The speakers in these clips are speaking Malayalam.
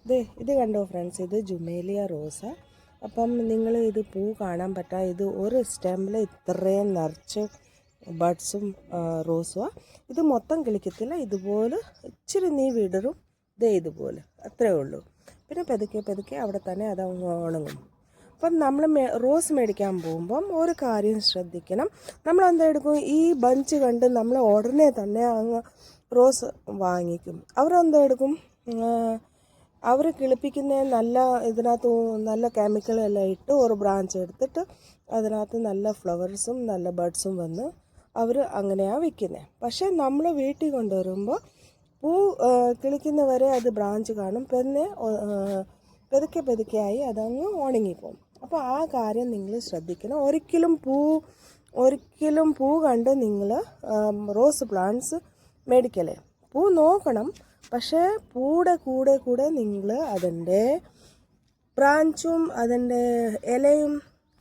ഇത് കണ്ടോ ഫ്രണ്ട്സ്, ഇത് ജുമേലിയ റോസ. അപ്പം നിങ്ങൾ ഇത് പൂ കാണാൻ പറ്റാ, ഇത് ഒരു സ്റ്റെമ്മിൽ ഇത്രയും നിറച്ച് ബഡ്സും റോസുമാണ്. ഇത് മൊത്തം കിളിക്കത്തില്ല, ഇതുപോലെ ഇച്ചിരി നീ വിടരും, ഇതുപോലെ അത്രേ ഉള്ളൂ. പിന്നെ പതുക്കെ അവിടെ തന്നെ അത് ഉണങ്ങും. അപ്പം നമ്മൾ റോസ് മേടിക്കാൻ പോകുമ്പം ഒരു കാര്യം ശ്രദ്ധിക്കണം. നമ്മൾ എന്താ ഈ ബഞ്ച് കണ്ട് നമ്മൾ ഉടനെ തന്നെ അങ്ങ് റോസ് വാങ്ങിക്കും. അവരെന്തെടുക്കും, അവർ കിളിപ്പിക്കുന്ന ഇതിനകത്ത് നല്ല കെമിക്കലെല്ലാം ഇട്ട് ഒരു ബ്രാഞ്ച് എടുത്തിട്ട് അതിനകത്ത് നല്ല ഫ്ലവേഴ്സും നല്ല ബഡ്സും വന്ന് അവർ അങ്ങനെയാണ് വിൽക്കുന്നത്. പക്ഷേ നമ്മൾ വീട്ടിൽ കൊണ്ടുവരുമ്പോൾ പൂ കിളിക്കുന്നവരെ അത് ബ്രാഞ്ച് കാണും, പിന്നെ പതുക്കെയായി അതങ്ങ് ഉണങ്ങിപ്പോകും. അപ്പോൾ ആ കാര്യം നിങ്ങൾ ശ്രദ്ധിക്കണം. ഒരിക്കലും പൂ കണ്ട് നിങ്ങൾ റോസ് പ്ലാന്റ്സ് മേടിക്കലേ. പൂ നോക്കണം, പക്ഷേ കൂടെ നിങ്ങൾ അതിൻ്റെ ബ്രാഞ്ചും അതിൻ്റെ ഇലയും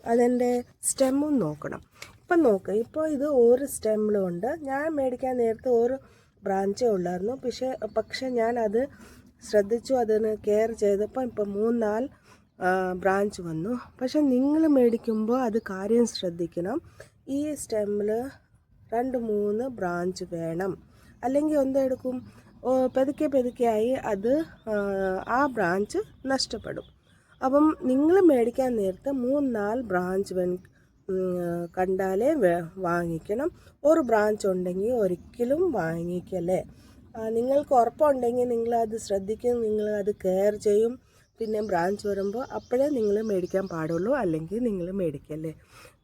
അതിൻ്റെ സ്റ്റെമ്മും നോക്കണം. ഇപ്പം നോക്ക്, ഇപ്പോൾ ഇത് ഒരു സ്റ്റെമ്മിലുണ്ട്. ഞാൻ മേടിക്കാൻ നേരത്തെ ഒരു ബ്രാഞ്ചേ ഉള്ളായിരുന്നു. പക്ഷേ ഞാനത് ശ്രദ്ധിച്ചു, അതിന് കെയർ ചെയ്തപ്പോൾ ഇപ്പം 3-4 ബ്രാഞ്ച് വന്നു. പക്ഷെ നിങ്ങൾ മേടിക്കുമ്പോൾ അത് കാര്യം ശ്രദ്ധിക്കണം. ഈ സ്റ്റെമ്മിൽ 2-3 ബ്രാഞ്ച് വേണം, അല്ലെങ്കിൽ എന്തെടുക്കും, പതുക്കെയായി അത് ആ ബ്രാഞ്ച് നഷ്ടപ്പെടും. അപ്പം നിങ്ങൾ മേടിക്കാൻ നേരത്തെ 3-4 ബ്രാഞ്ച് കണ്ടാലേ വാങ്ങിക്കണം. ഒരു ബ്രാഞ്ച് ഉണ്ടെങ്കിൽ ഒരിക്കലും വാങ്ങിക്കല്ലേ. നിങ്ങൾക്ക് ഉറപ്പുണ്ടെങ്കിൽ നിങ്ങളത് ശ്രദ്ധിക്കും, നിങ്ങളത് കെയർ ചെയ്യും. പിന്നെ ബ്രാഞ്ച് വരുമ്പോൾ അപ്പോഴേ നിങ്ങൾ മേടിക്കാൻ പാടുള്ളൂ, അല്ലെങ്കിൽ നിങ്ങൾ മേടിക്കല്ലേ.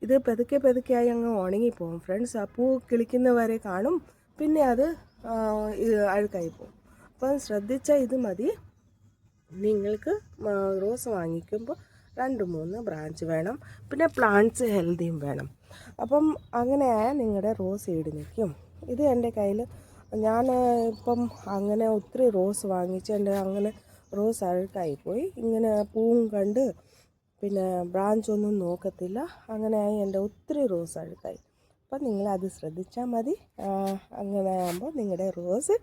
ഇത് പതുക്കെയായി അങ്ങ് ഉണങ്ങിപ്പോകും ഫ്രണ്ട്സ്. ആ പൂ കിളിക്കുന്നവരെ കാണും, പിന്നെ അത് അഴുക്കായി പോകും. അപ്പം ശ്രദ്ധിച്ചാൽ ഇത് മതി. നിങ്ങൾക്ക് റോസ് വാങ്ങിക്കുമ്പോൾ 2-3 ബ്രാഞ്ച് വേണം, പിന്നെ പ്ലാന്റ്സ് ഹെൽത്തിയും വേണം. അപ്പം അങ്ങനെയായാൽ നിങ്ങളുടെ റോസ് ഈട് നിൽക്കും. ഇത് എൻ്റെ കയ്യിൽ ഞാൻ ഇപ്പം അങ്ങനെ ഒത്തിരി റോസ് വാങ്ങിച്ച് എൻ്റെ അങ്ങനെ റോസ് അഴുക്കായിപ്പോയി. ഇങ്ങനെ പൂവും കണ്ട് പിന്നെ ബ്രാഞ്ചൊന്നും നോക്കത്തില്ല, അങ്ങനെയായി എൻ്റെ ഒത്തിരി റോസ് അഴുക്കായി. അപ്പം നിങ്ങളത് ശ്രദ്ധിച്ചാൽ മതി. അങ്ങനെ ആകുമ്പോൾ നിങ്ങളുടെ റോസ്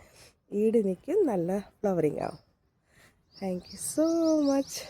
ഈട് നിൽക്കും, നല്ല ഫ്ലവറിങ് ആവും. Thank you so much.